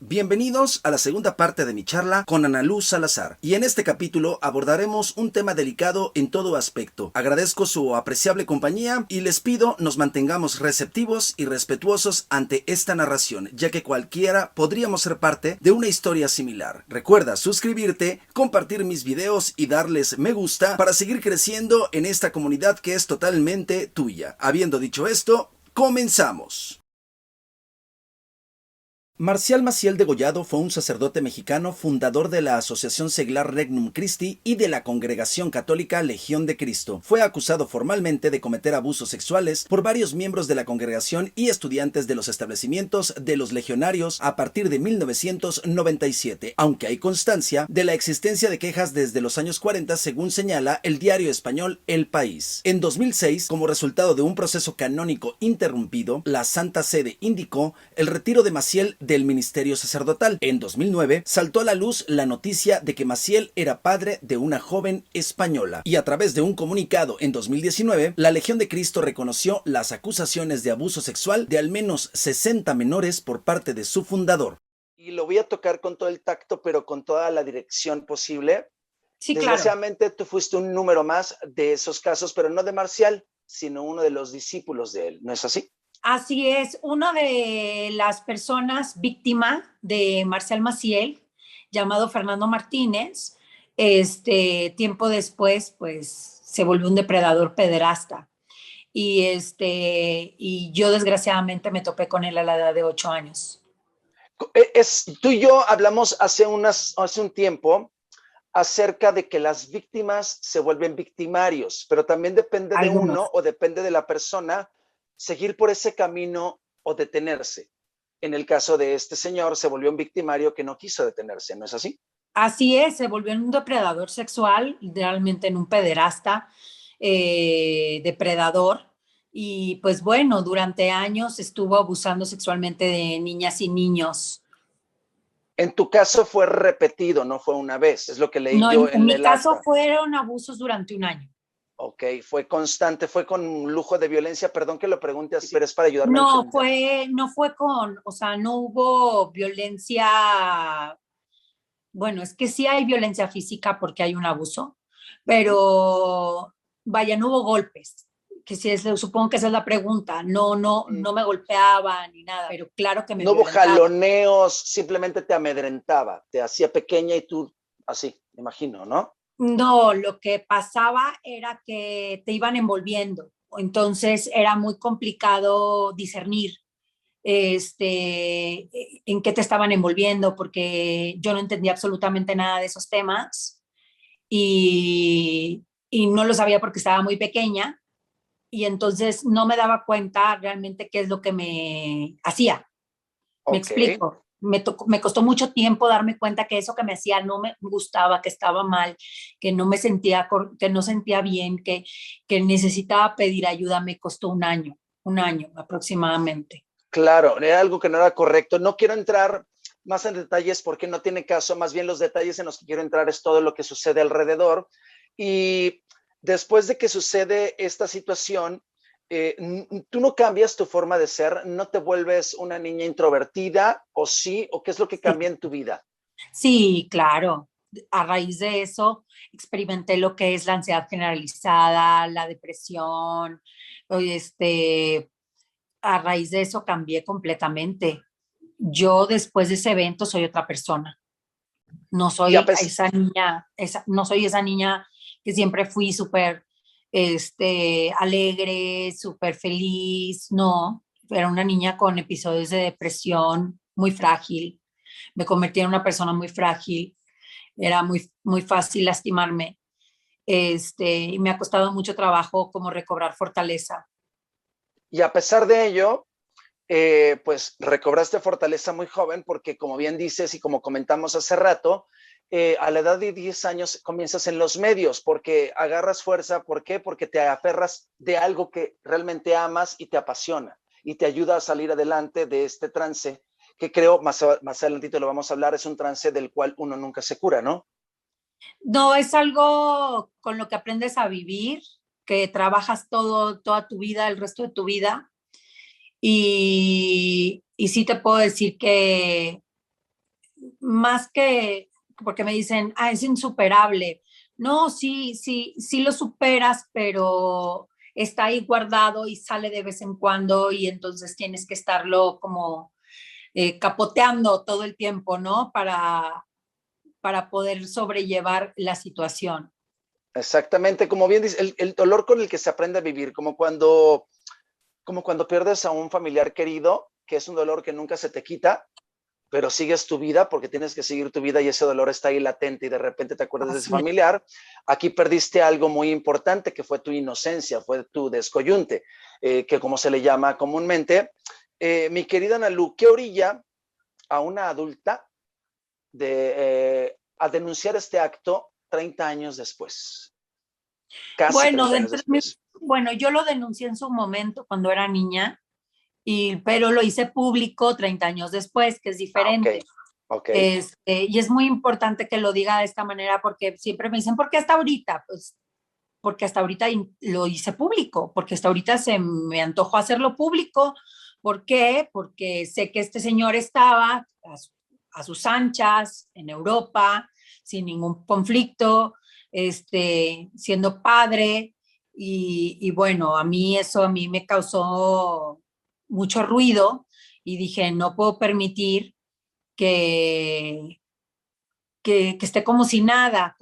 Bienvenidos a la segunda parte de mi charla con Ana Luz Salazar, y en este capítulo abordaremos un tema delicado en todo aspecto. Agradezco su apreciable compañía y les pido nos mantengamos receptivos y respetuosos ante esta narración, ya que cualquiera podríamos ser parte de una historia similar. Recuerda suscribirte, compartir mis videos y darles me gusta para seguir creciendo en esta comunidad que es totalmente tuya. Habiendo dicho esto, comenzamos. Marcial Maciel Degollado fue un sacerdote mexicano, fundador de la Asociación Seglar Regnum Christi y de la Congregación Católica Legión de Cristo. Fue acusado formalmente de cometer abusos sexuales por varios miembros de la congregación y estudiantes de los establecimientos de los legionarios a partir de 1997, aunque hay constancia de la existencia de quejas desde los años 40, según señala el diario español El País. En 2006, como resultado de un proceso canónico interrumpido, la Santa Sede indicó el retiro de Maciel del ministerio sacerdotal. En 2009 saltó a la luz la noticia de que Maciel era padre de una joven española, y a través de un comunicado en 2019 la Legión de Cristo reconoció las acusaciones de abuso sexual de al menos 60 menores por parte de su fundador. Y lo voy a tocar con todo el tacto, pero con toda la dirección posible. Sí, Desgraciadamente, claro, tú fuiste un número más de esos casos, pero no de Marcial, sino uno de los discípulos de él, ¿no es así? Así es, una de las personas víctima de Marcial Maciel, llamado Fernando Martínez, tiempo después, pues, se volvió un depredador pederasta. Y yo desgraciadamente me topé con él a la edad de 8 años. Tú y yo hablamos hace un tiempo acerca de que las víctimas se vuelven victimarios, pero también depende de uno o depende de la persona seguir por ese camino o detenerse. En el caso de este señor, se volvió un victimario que no quiso detenerse, ¿no es así? Así es, se volvió en un depredador sexual, literalmente en un pederasta, depredador. Y pues bueno, durante años estuvo abusando sexualmente de niñas y niños. En tu caso fue repetido, no fue una vez, es lo que leí No, yo en en mi el caso acta. fueron abusos durante un año. Ok, fue constante, fue con lujo de violencia. Perdón que lo pregunte así, pero es para ayudarme a No entender. fue o sea, no hubo violencia. Bueno, es que sí hay violencia física porque hay un abuso, pero vaya, no hubo golpes, que sí es, supongo que esa es la pregunta. No me golpeaba ni nada, pero claro que me No hubo violentaba. jaloneos, simplemente te amedrentaba, te hacía pequeña y tú así, me imagino, ¿no? No, lo que pasaba era que te iban envolviendo, entonces era muy complicado discernir en qué te estaban envolviendo, porque yo no entendía absolutamente nada de esos temas y no lo sabía porque estaba muy pequeña y entonces no me daba cuenta realmente qué es lo que me hacía. Me Ok. explico. Me costó mucho tiempo darme cuenta que eso que me hacía no me gustaba, que estaba mal, que no me sentía, que no sentía bien, que necesitaba pedir ayuda. Me costó un año aproximadamente. Claro, era algo que no era correcto. No quiero entrar más en detalles porque no tiene caso, más bien los detalles en los que quiero entrar es todo lo que sucede alrededor. Y después de que sucede esta situación, tú no cambias tu forma de ser, no te vuelves una niña introvertida, o sí, o qué es lo que Sí, cambia en tu vida. sí, claro. A raíz de eso experimenté lo que es la ansiedad generalizada, la depresión. A raíz de eso cambié completamente. Yo después de ese evento soy otra persona. No Y a soy pesar, esa niña, no soy esa niña que siempre fui súper alegre, súper feliz. No, era una niña con episodios de depresión muy frágil. Me convertí en una persona muy frágil. Era muy fácil lastimarme. Y me ha costado mucho trabajo como recobrar fortaleza. y a pesar de ello, pues recobraste fortaleza muy joven porque, como bien dices y como comentamos hace rato, a la edad de 10 años comienzas en los medios porque agarras fuerza. ¿Por qué? Porque te aferras de algo que realmente amas y te apasiona y te ayuda a salir adelante de este trance que creo, más adelantito lo vamos a hablar, es un trance del cual uno nunca se cura, ¿no? No, es algo con lo que aprendes a vivir, que trabajas toda tu vida, el resto de tu vida. Y sí te puedo decir que más que, porque me dicen, es insuperable. No, sí, sí, sí lo superas, pero está ahí guardado y sale de vez en cuando y entonces tienes que estarlo como capoteando todo el tiempo, ¿no? Para poder sobrellevar la situación. Exactamente, como bien dice, el dolor con el que se aprende a vivir, como cuando pierdes a un familiar querido, que es un dolor que nunca se te quita, pero sigues tu vida porque tienes que seguir tu vida y ese dolor está ahí latente y de repente te acuerdas de ese Así es. familiar. Aquí perdiste algo muy importante que fue tu inocencia, fue tu descoyunte, que como se le llama comúnmente. Mi querida Analu, ¿qué orilla a una adulta a denunciar este acto 30 años después? Casi Bueno, 30 años después. bueno, yo lo denuncié en su momento cuando era niña, pero lo hice público 30 años después, que es Ah, ok, diferente. ok. Y es muy importante que lo diga de esta manera porque siempre me dicen, ¿por qué hasta ahorita? Pues porque hasta ahorita lo hice público, porque hasta ahorita se me antojó hacerlo público. ¿Por qué? Porque sé que este señor estaba a sus anchas en Europa, sin ningún conflicto, siendo padre. Y bueno, a mí me causó mucho ruido y dije, no puedo permitir que, que esté como si nada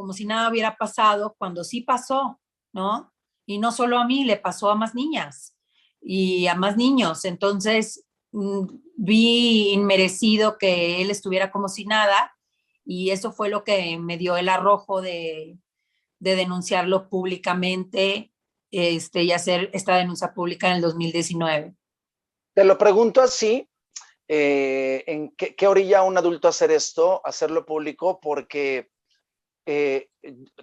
hubiera pasado, cuando sí pasó, ¿no? Y no solo a mí, le pasó a más niñas y a más niños. Entonces, vi inmerecido que él estuviera como si nada y eso fue lo que me dio el arrojo de denunciarlo públicamente y hacer esta denuncia pública en el 2019. Te lo pregunto así, ¿en qué orilla a un adulto hacer esto, hacerlo público? Porque eh,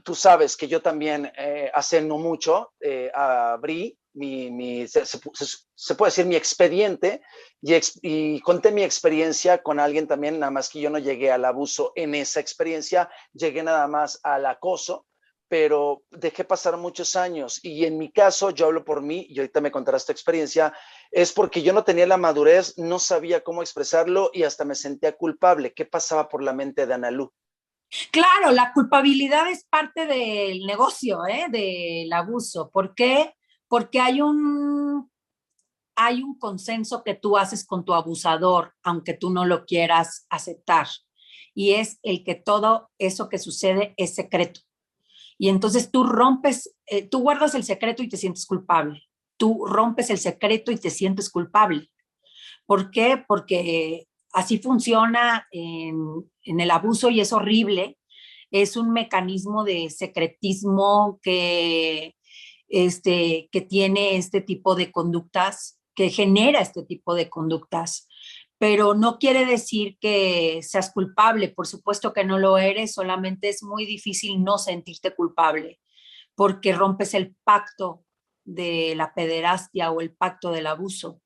tú sabes que yo también hace no mucho abrí se puede decir mi expediente y conté mi experiencia con alguien también, nada más que yo no llegué al abuso en esa experiencia, llegué nada más al acoso, pero dejé pasar muchos años y en mi caso, yo hablo por mí y ahorita me contarás tu experiencia, es porque yo no tenía la madurez, no sabía cómo expresarlo y hasta me sentía culpable. ¿Qué pasaba por la mente de Analu? Claro, la culpabilidad es parte del negocio, del abuso. ¿Por qué? Porque hay un consenso que tú haces con tu abusador, aunque tú no lo quieras aceptar. Y es el que todo eso que sucede es secreto. Y entonces tú guardas el secreto y te sientes culpable. Tú rompes el secreto y te sientes culpable. ¿Por qué? Porque así funciona en el abuso y es horrible. Es un mecanismo de secretismo que tiene este tipo de conductas, que genera este tipo de conductas. Pero no quiere decir que seas culpable, por supuesto que no lo eres, solamente es muy difícil no sentirte culpable, porque rompes el pacto de la pederastia o el pacto del abuso.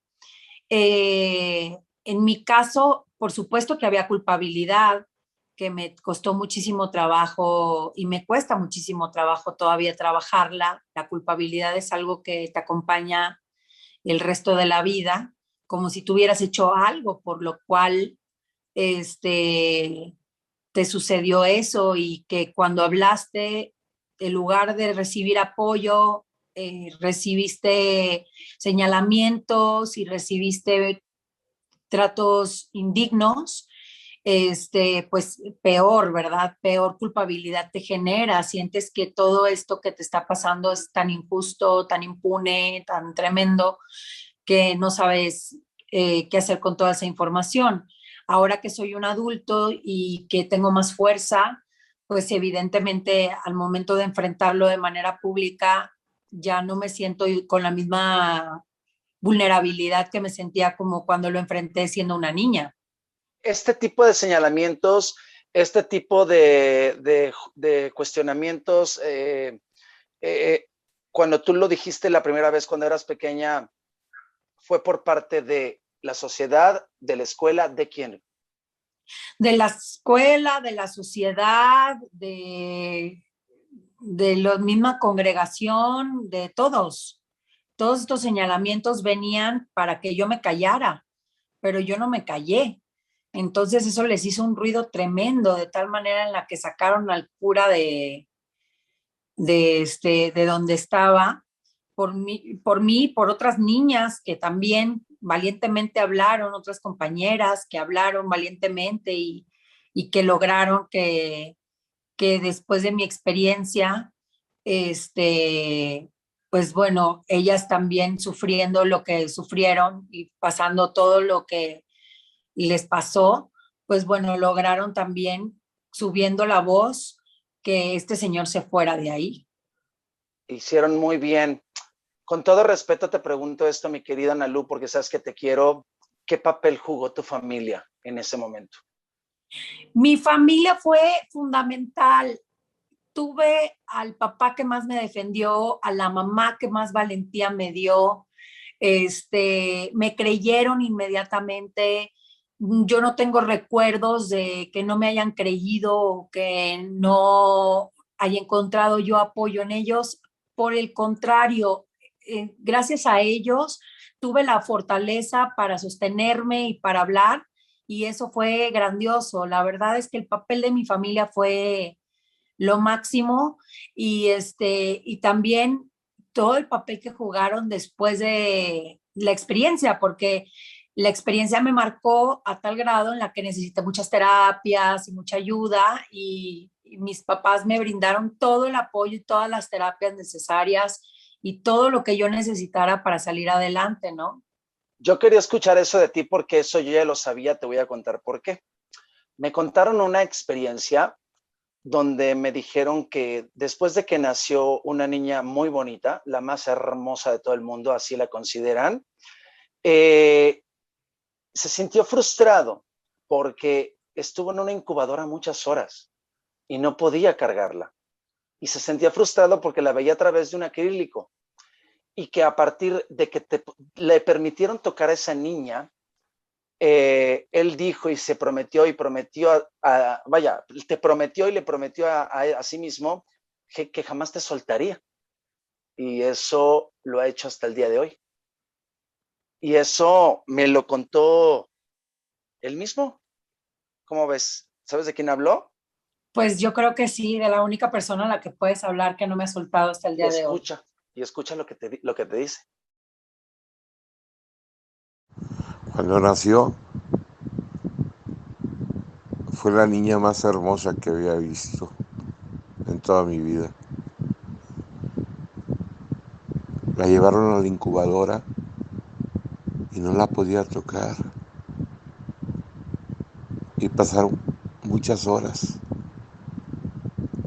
En mi caso, por supuesto que había culpabilidad, que me costó muchísimo trabajo y me cuesta muchísimo trabajo todavía trabajarla. La culpabilidad es algo que te acompaña el resto de la vida, como si tuvieras hecho algo por lo cual este, te sucedió eso y que cuando hablaste, en lugar de recibir apoyo, recibiste señalamientos y recibiste tratos indignos, pues peor, ¿verdad? Peor culpabilidad te genera, sientes que todo esto que te está pasando es tan injusto, tan impune, tan tremendo, que no sabes qué hacer con toda esa información. Ahora que soy un adulto y que tengo más fuerza, pues evidentemente al momento de enfrentarlo de manera pública, ya no me siento con la misma vulnerabilidad que me sentía como cuando lo enfrenté siendo una niña. Este tipo de señalamientos, este tipo de cuestionamientos, eh, cuando tú lo dijiste la primera vez cuando eras pequeña, ¿fue por parte de la sociedad, de la escuela, de quién? De la escuela, de la sociedad, de la misma congregación, de todos. Todos estos señalamientos venían para que yo me callara, pero yo no me callé. Entonces eso les hizo un ruido tremendo, de tal manera en la que sacaron al cura de donde estaba, por otras niñas que también valientemente hablaron, otras compañeras que hablaron valientemente y que lograron que después de mi experiencia, pues bueno, ellas también sufriendo lo que sufrieron y pasando todo lo que les pasó, pues bueno, lograron también subiendo la voz que este señor se fuera de ahí. Hicieron muy bien. Con todo respeto te pregunto esto, mi querida Analu, porque sabes que te quiero. ¿Qué papel jugó tu familia en ese momento? Mi familia fue fundamental. Tuve al papá que más me defendió, a la mamá que más valentía me dio, me creyeron inmediatamente. Yo no tengo recuerdos de que no me hayan creído o que no haya encontrado yo apoyo en ellos. Por el contrario, gracias a ellos tuve la fortaleza para sostenerme y para hablar y eso fue grandioso. La verdad es que el papel de mi familia fue lo máximo y también todo el papel que jugaron después de la experiencia, porque la experiencia me marcó a tal grado en la que necesité muchas terapias y mucha ayuda y mis papás me brindaron todo el apoyo y todas las terapias necesarias y todo lo que yo necesitara para salir adelante, ¿no? Yo quería escuchar eso de ti porque eso yo ya lo sabía, te voy a contar por qué. Me contaron una experiencia donde me dijeron que después de que nació una niña muy bonita, la más hermosa de todo el mundo, así la consideran, se sintió frustrado porque estuvo en una incubadora muchas horas y no podía cargarla. Y se sentía frustrado porque la veía a través de un acrílico y que a partir de que le permitieron tocar a esa niña, él dijo y se prometió y prometió, te prometió y le prometió a sí mismo que jamás te soltaría. Y eso lo ha hecho hasta el día de hoy. Y eso me lo contó él mismo. ¿Cómo ves? ¿Sabes de quién habló? Pues yo creo que sí, de la única persona a la que puedes hablar que no me ha soltado hasta el Y día de hoy. escucha, y escucha lo que te dice. Cuando nació, fue la niña más hermosa que había visto en toda mi vida. La llevaron a la incubadora y no la podía tocar. Y pasaron muchas horas.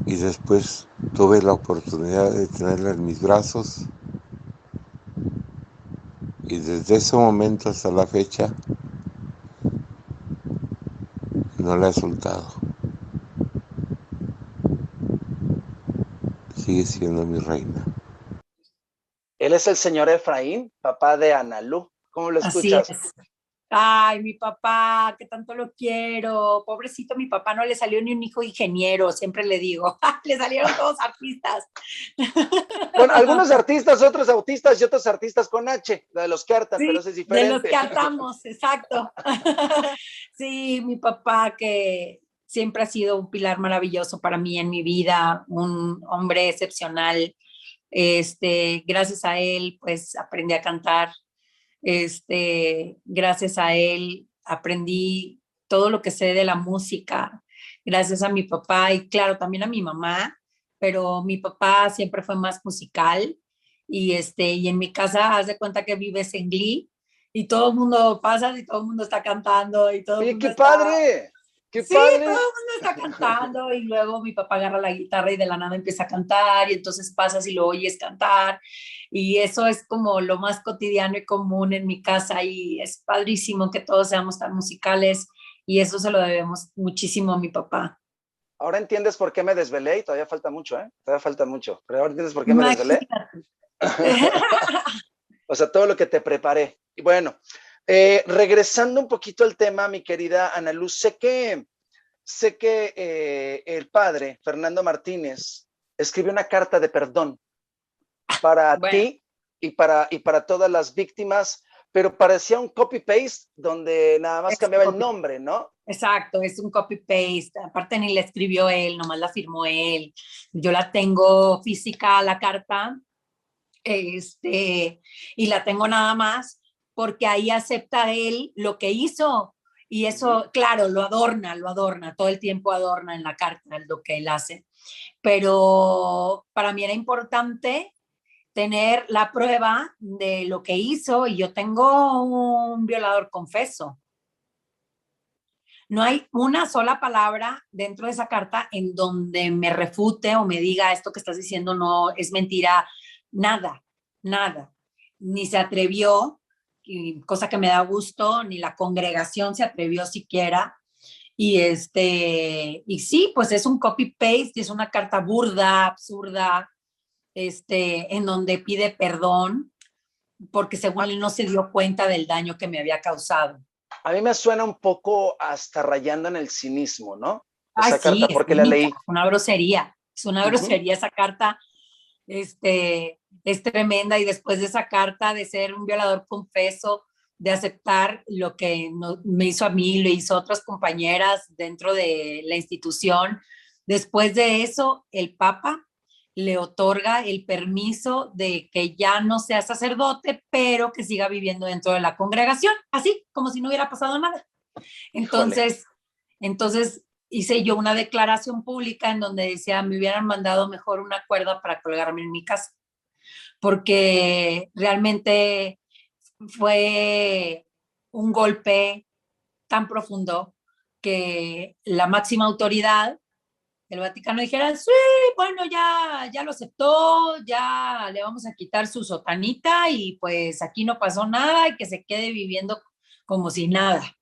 Y después tuve la oportunidad de tenerla en mis brazos. Y desde ese momento hasta la fecha no la he soltado. Sigue siendo mi reina. Él es el señor Efraín, papá de Analu. ¿Cómo lo Así escuchas? es. Ay, mi papá, que tanto lo quiero. Pobrecito, mi papá no le salió ni un hijo ingeniero, siempre le digo. Le salieron todos artistas. Bueno, algunos artistas, otros autistas y otros artistas con H, la de los que hartan, pero Sí, eso es de los diferente. que hartamos, exacto. Sí, mi papá que siempre ha sido un pilar maravilloso para mí en mi vida, un hombre excepcional. Gracias a él, pues aprendí a cantar. Gracias a él aprendí todo lo que sé de la música, gracias a mi papá y claro, también a mi mamá, pero mi papá siempre fue más musical y en mi casa haz de cuenta que vives en Glee y todo el mundo pasa y todo el mundo está cantando y todo el Oye, mundo qué está. padre, qué Sí, todo padre. el mundo está cantando y luego mi papá agarra la guitarra y de la nada empieza a cantar y entonces pasas y lo oyes cantar y eso es como lo más cotidiano y común en mi casa y es padrísimo que todos seamos tan musicales y eso se lo debemos muchísimo a mi papá. Ahora entiendes por qué me desvelé y todavía falta mucho, ¿eh? Todavía falta mucho. Pero ahora entiendes por qué me desvelé. Imagínate. O sea, todo lo que te preparé. Y bueno, regresando un poquito al tema, mi querida Ana Luz, sé que el padre, Fernando Martínez, escribió una carta de perdón para Bueno, ti y para todas las víctimas, pero parecía un copy-paste donde nada más cambiaba el nombre, ¿no? Exacto, es un copy-paste. Aparte ni la escribió él, nomás la firmó él. Yo la tengo física, la carta, y la tengo nada más porque ahí acepta él lo que hizo. Y eso, claro, lo adorna, todo el tiempo adorna en la carta lo que él hace. Pero para mí era importante tener la prueba de lo que hizo y yo tengo un violador confeso. No hay una sola palabra dentro de esa carta en donde me refute o me diga esto que estás diciendo no es mentira, nada, nada. Ni se atrevió, cosa que me da gusto, ni la congregación se atrevió siquiera. Y sí, pues es un copy-paste, es una carta burda, absurda, en donde pide perdón, porque según él no se dio cuenta del daño que me había causado. A mí me suena un poco hasta rayando en el cinismo, ¿no? Ay, Esa sí, carta, porque la leí. es una grosería esa carta, es tremenda y después de esa carta de ser un violador confeso, de aceptar lo que me hizo a mí, lo hizo a otras compañeras dentro de la institución, después de eso el Papa le otorga el permiso de que ya no sea sacerdote, pero que siga viviendo dentro de la congregación, así como si no hubiera pasado nada. Entonces, entonces hice yo una declaración pública en donde decía, me hubieran mandado mejor una cuerda para colgarme en mi casa, porque realmente fue un golpe tan profundo que la máxima autoridad el Vaticano dijera, sí, bueno, ya lo aceptó, ya le vamos a quitar su sotanita y pues aquí no pasó nada y que se quede viviendo como si nada.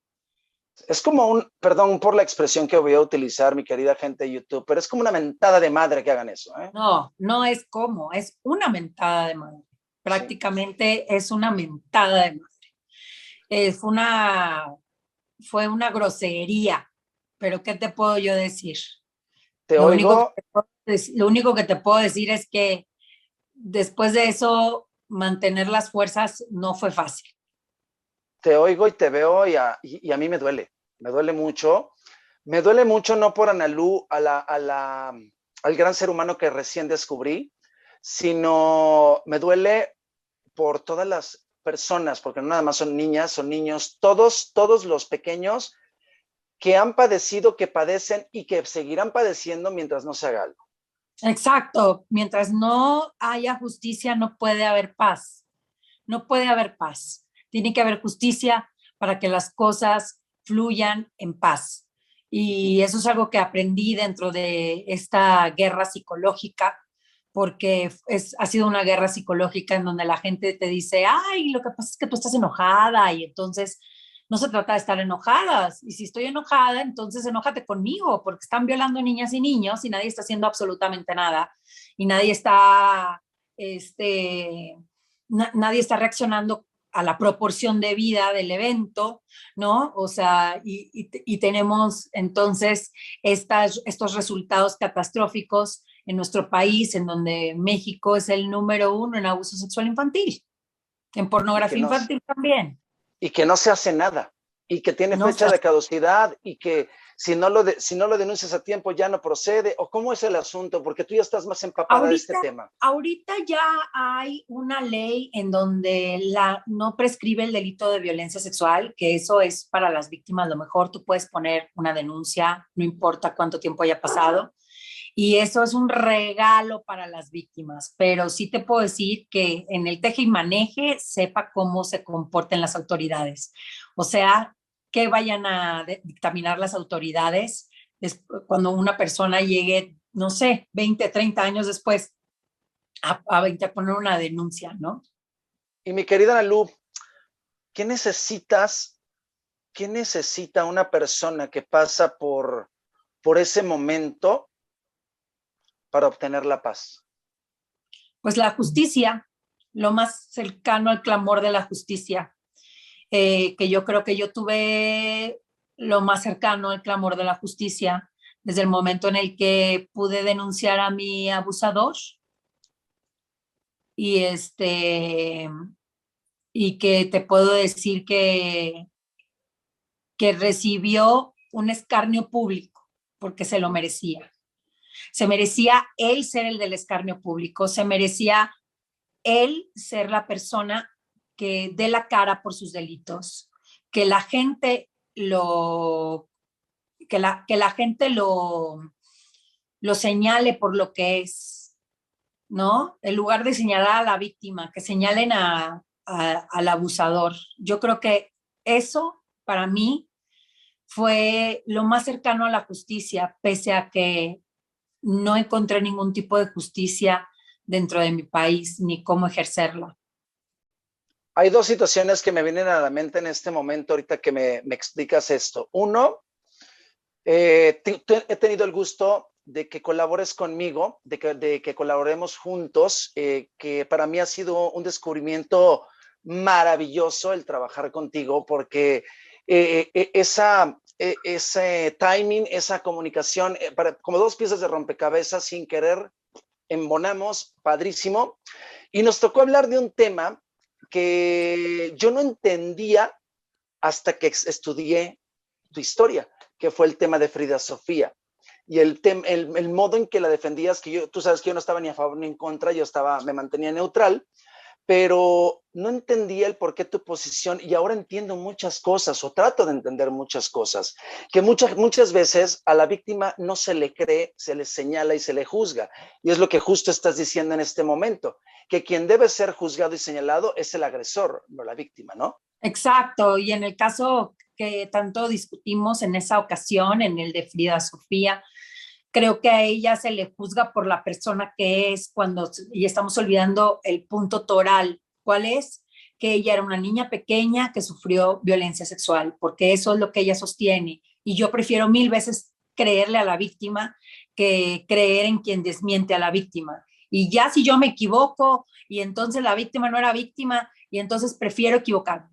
Es como perdón por la expresión que voy a utilizar, mi querida gente de YouTube, pero es como una mentada de madre que hagan eso, ¿eh? No, no es como, es una mentada de madre. Prácticamente sí. Es una mentada de madre. Fue una grosería, pero ¿qué te puedo yo decir? Te oigo. Lo único que te puedo decir es que después de eso, mantener las fuerzas no fue fácil. Te oigo y te veo y a mí me duele mucho. Me duele mucho no por Analu, al gran ser humano que recién descubrí, sino me duele por todas las personas, porque no nada más son niñas, son niños, todos los pequeños que han padecido, que padecen y que seguirán padeciendo mientras no se haga algo. Exacto, mientras no haya justicia no puede haber paz, no puede haber paz. Tiene que haber justicia para que las cosas fluyan en paz. Y eso es algo que aprendí dentro de esta guerra psicológica, porque ha sido una guerra psicológica en donde la gente te dice, ay, lo que pasa es que tú estás enojada y entonces no se trata de estar enojadas. Y si estoy enojada, entonces enójate conmigo, porque están violando niñas y niños y nadie está haciendo absolutamente nada. Y nadie está, nadie está reaccionando a la proporción de vida del evento, ¿no? O sea, y tenemos entonces estos resultados catastróficos en nuestro país, en donde México es el número 1 en abuso sexual infantil, en pornografía infantil también. Y que no se hace nada, y que tiene fecha de caducidad, y que si no lo denuncias a tiempo ya no procede, o cómo es el asunto, porque tú ya estás más empapada de este tema. Ahorita ya hay una ley en donde no prescribe el delito de violencia sexual, que eso es para las víctimas, lo mejor tú puedes poner una denuncia, no importa cuánto tiempo haya pasado, y eso es un regalo para las víctimas, pero sí te puedo decir que en el teje y maneje sepa cómo se comporten las autoridades. O sea, que vayan a dictaminar las autoridades cuando una persona llegue, no sé, 20, 30 años después a poner una denuncia, ¿no? Y mi querida Analu, ¿qué necesita una persona que pasa por ese momento para obtener la paz? Pues la justicia, lo más cercano al clamor de la justicia, que yo creo que yo tuve lo más cercano al clamor de la justicia desde el momento en el que pude denunciar a mi abusador y y que te puedo decir que recibió un escarnio público porque se lo merecía. Se merecía él ser el del escarnio público, se merecía él ser la persona que dé la cara por sus delitos, que la gente lo, que la gente lo señale por lo que es, ¿no? En lugar de señalar a la víctima, que señalen al abusador. Yo creo que eso para mí fue lo más cercano a la justicia, pese a que no encontré ningún tipo de justicia dentro de mi país ni cómo ejercerla. Hay dos situaciones que me vienen a la mente en este momento, ahorita que me explicas esto. Uno, he tenido el gusto de que colabores conmigo, de que colaboremos juntos, que para mí ha sido un descubrimiento maravilloso el trabajar contigo, porque ese timing, esa comunicación, como dos piezas de rompecabezas sin querer, embonamos, padrísimo. Y nos tocó hablar de un tema que yo no entendía hasta que estudié tu historia, que fue el tema de Frida Sofía. Y el modo en que la defendías, que tú sabes que yo no estaba ni a favor ni en contra, me mantenía neutral, pero no entendía el por qué tu posición, y ahora entiendo muchas cosas, o trato de entender muchas cosas, que muchas veces a la víctima no se le cree, se le señala y se le juzga, y es lo que justo estás diciendo en este momento, que quien debe ser juzgado y señalado es el agresor, no la víctima, ¿no? Exacto, y en el caso que tanto discutimos en esa ocasión, en el de Frida Sofía, creo que a ella se le juzga por la persona que es y estamos olvidando el punto toral. ¿Cuál es? Que ella era una niña pequeña que sufrió violencia sexual, porque eso es lo que ella sostiene. Y yo prefiero 1000 veces creerle a la víctima que creer en quien desmiente a la víctima. Y ya si yo me equivoco y entonces la víctima no era víctima, y entonces prefiero equivocarme.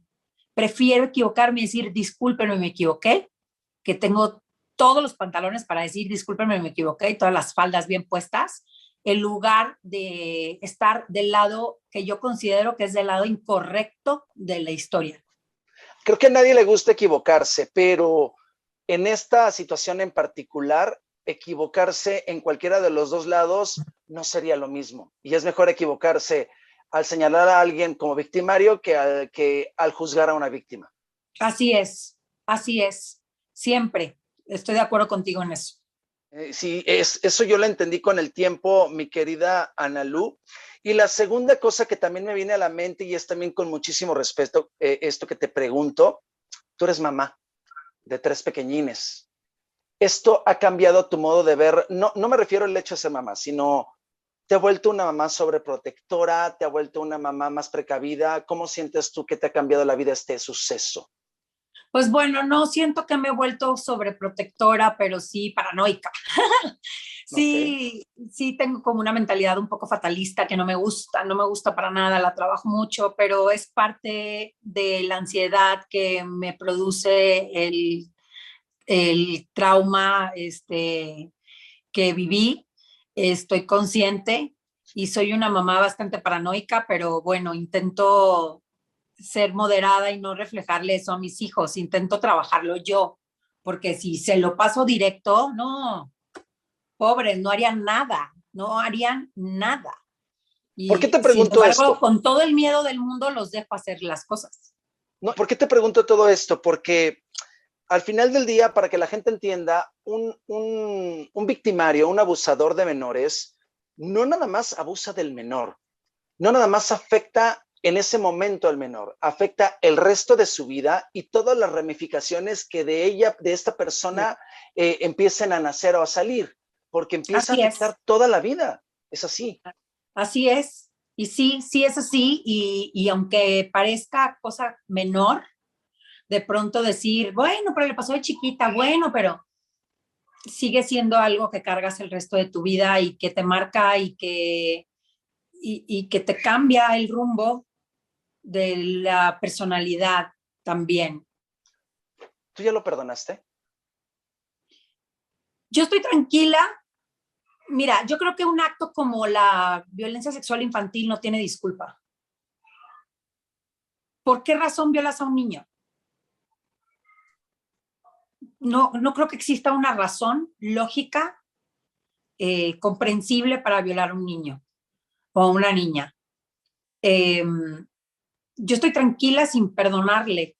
Prefiero equivocarme y decir, discúlpenme, me equivoqué, que tengo todos los pantalones para decir, discúlpenme, me equivoqué, y todas las faldas bien puestas, en lugar de estar del lado que yo considero que es del lado incorrecto de la historia. Creo que a nadie le gusta equivocarse, pero en esta situación en particular, equivocarse en cualquiera de los dos lados no sería lo mismo. Y es mejor equivocarse al señalar a alguien como victimario que al juzgar a una víctima. Así es, siempre. Estoy de acuerdo contigo en eso. Sí, eso yo lo entendí con el tiempo, mi querida Analu. Y la segunda cosa que también me viene a la mente, y es también con muchísimo respeto, esto que te pregunto, tú eres mamá de 3 pequeñines. ¿Esto ha cambiado tu modo de ver? No, no me refiero al hecho de ser mamá, sino ¿te ha vuelto una mamá sobreprotectora? ¿Te ha vuelto una mamá más precavida? ¿Cómo sientes tú que te ha cambiado la vida este suceso? Pues bueno, no siento que me he vuelto sobreprotectora, pero sí paranoica. Okay. Sí tengo como una mentalidad un poco fatalista que no me gusta para nada, la trabajo mucho, pero es parte de la ansiedad que me produce el trauma que viví. Estoy consciente y soy una mamá bastante paranoica, pero bueno, intento ser moderada y no reflejarle eso a mis hijos, intento trabajarlo yo, porque si se lo paso directo, no, pobres, no harían nada, no harían nada. ¿Por qué Y te sin pregunto embargo, esto? con todo el miedo del mundo los dejo hacer las cosas. No, ¿por qué te pregunto todo esto? Porque al final del día, para que la gente entienda, un victimario, un abusador de menores, no nada más abusa del menor, no nada más afecta en ese momento al menor, afecta el resto de su vida y todas las ramificaciones que de esta persona, empiecen a nacer o a salir, porque empieza a Así afectar es, toda la vida. Es así. así es. Y sí es así. Y aunque parezca cosa menor, de pronto decir, bueno, pero le pasó de chiquita, bueno, pero sigue siendo algo que cargas el resto de tu vida y que te marca y que te cambia el rumbo de la personalidad también. ¿Tú ya lo perdonaste? Yo estoy tranquila. Mira, yo creo que un acto como la violencia sexual infantil no tiene disculpa. ¿Por qué razón violas a un niño? No, no creo que exista una razón lógica, comprensible para violar a un niño o a una niña. Yo estoy tranquila sin perdonarle.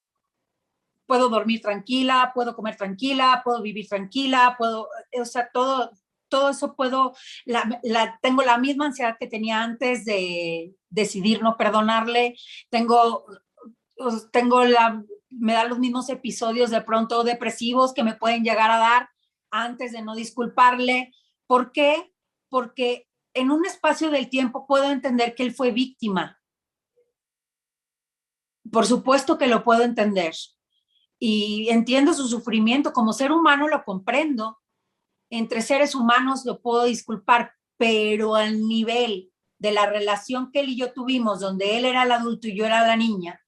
Puedo dormir tranquila, puedo comer tranquila, puedo vivir tranquila, o sea, todo eso puedo, tengo la misma ansiedad que tenía antes de decidir no perdonarle, me da los mismos episodios de pronto depresivos que me pueden llegar a dar antes de no disculparle. ¿Por qué? Porque en un espacio del tiempo puedo entender que él fue víctima. Por supuesto que lo puedo entender. Y entiendo su sufrimiento, como ser humano lo comprendo, entre seres humanos lo puedo disculpar, pero al nivel de la relación que él y yo tuvimos, donde él era el adulto y yo era la niña,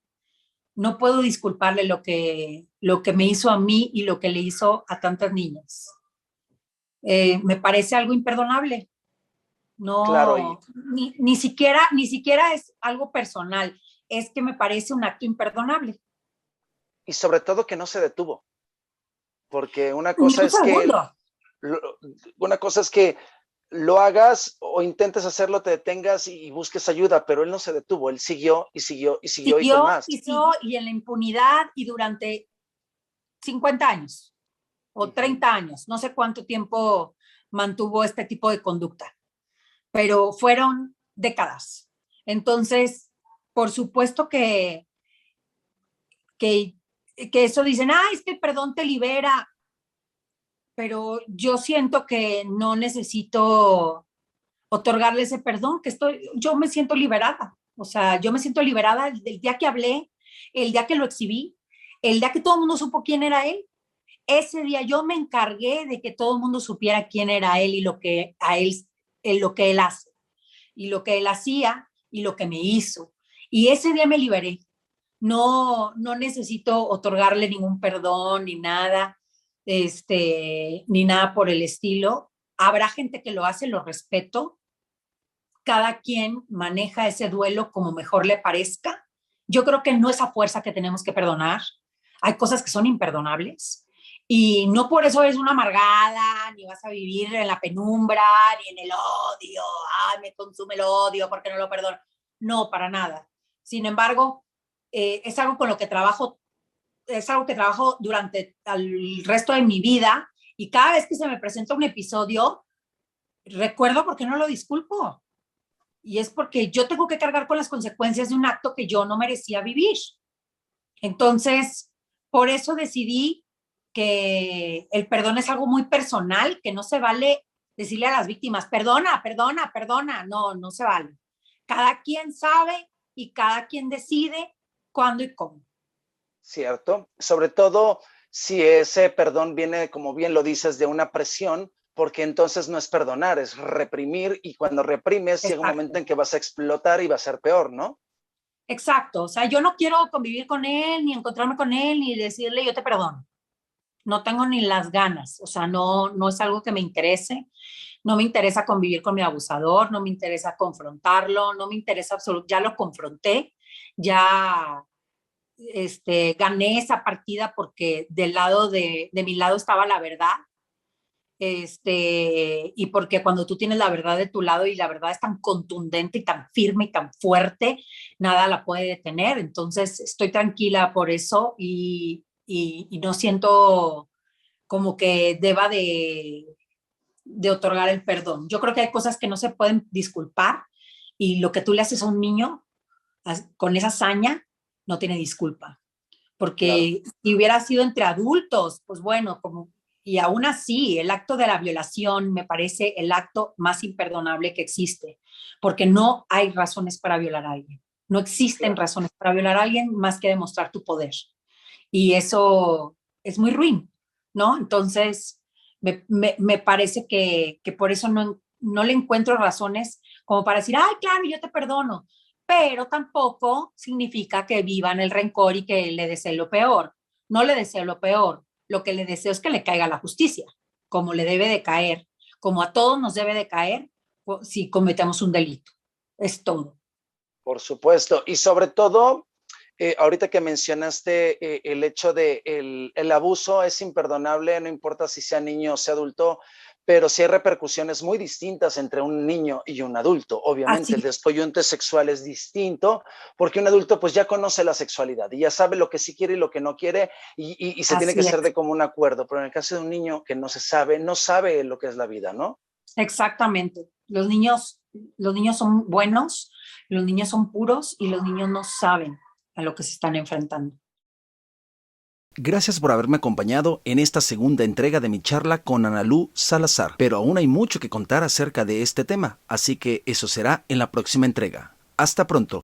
no puedo disculparle lo que me hizo a mí y lo que le hizo a tantas niñas. Me parece algo imperdonable. Claro, No, ni siquiera es algo personal, es que me parece un acto imperdonable. y sobre todo que no se detuvo, porque Ni un segundo. una cosa es que lo hagas o intentes hacerlo, te detengas y busques ayuda, pero él no se detuvo, él siguió y siguió y siguió y con más. Y en la impunidad y durante 50 años o 30 años, no sé cuánto tiempo mantuvo este tipo de conducta, pero fueron décadas. Entonces, por supuesto que eso dicen, es que el perdón te libera, pero yo siento que no necesito otorgarle ese perdón, yo me siento liberada. O sea, yo me siento liberada el día que hablé, el día que lo exhibí, el día que todo el mundo supo quién era él. Ese día yo me encargué de que todo el mundo supiera quién era él y lo que lo que él hace, y lo que él hacía y lo que me hizo. Y ese día me liberé. No necesito otorgarle ningún perdón ni nada, ni nada por el estilo. Habrá gente que lo hace, lo respeto. Cada quien maneja ese duelo como mejor le parezca. Yo creo que no es a fuerza que tenemos que perdonar. Hay cosas que son imperdonables y no por eso eres una amargada, ni vas a vivir en la penumbra, ni en el odio. Me consume el odio porque no lo perdono. No, para nada. Sin embargo, es algo con lo que trabajo, es algo que trabajo durante el resto de mi vida, y cada vez que se me presenta un episodio, recuerdo por qué no lo disculpo. Y es porque yo tengo que cargar con las consecuencias de un acto que yo no merecía vivir. Entonces, por eso decidí que el perdón es algo muy personal, que no se vale decirle a las víctimas, perdona, perdona, perdona. No, no se vale. Cada quien sabe y cada quien decide cuándo y cómo. Cierto, sobre todo si ese perdón viene, como bien lo dices, de una presión, porque entonces no es perdonar, es reprimir, y cuando reprimes llega un momento en que vas a explotar y va a ser peor, ¿no? Exacto, o sea, yo no quiero convivir con él, ni encontrarme con él, ni decirle yo te perdono. No tengo ni las ganas, o sea, no es algo que me interese. No me interesa convivir con mi abusador, no me interesa confrontarlo, no me interesa absolutamente, ya lo confronté, ya gané esa partida porque de mi lado estaba la verdad, y porque cuando tú tienes la verdad de tu lado y la verdad es tan contundente y tan firme y tan fuerte, nada la puede detener. Entonces estoy tranquila por eso y no siento como que deba de otorgar el perdón. Yo creo que hay cosas que no se pueden disculpar, y lo que tú le haces a un niño con esa hazaña no tiene disculpa. Porque claro, si hubiera sido entre adultos, pues bueno, y aún así, el acto de la violación me parece el acto más imperdonable que existe, porque no hay razones para violar a alguien. No existen razones para violar a alguien más que demostrar tu poder. Y eso es muy ruin, ¿no? Entonces, me parece que por eso no le encuentro razones como para decir, ay, claro, yo te perdono, pero tampoco significa que viva en el rencor y que le desee lo peor. No le deseo lo peor, lo que le deseo es que le caiga la justicia, como le debe de caer, como a todos nos debe de caer si cometemos un delito. Es todo. Por supuesto, y sobre todo, ahorita que mencionaste el hecho de el abuso es imperdonable, no importa si sea niño o sea adulto, pero sí hay repercusiones muy distintas entre un niño y un adulto. Obviamente el descoyunte sexual es distinto porque un adulto pues ya conoce la sexualidad y ya sabe lo que sí quiere y lo que no quiere y se tiene que hacer de común acuerdo. Pero en el caso de un niño que no sabe lo que es la vida, ¿no? Exactamente. Los niños son buenos, los niños son puros y los niños no saben a lo que se están enfrentando. Gracias por haberme acompañado en esta segunda entrega de mi charla con Analu Salazar, pero aún hay mucho que contar acerca de este tema, así que eso será en la próxima entrega. Hasta pronto.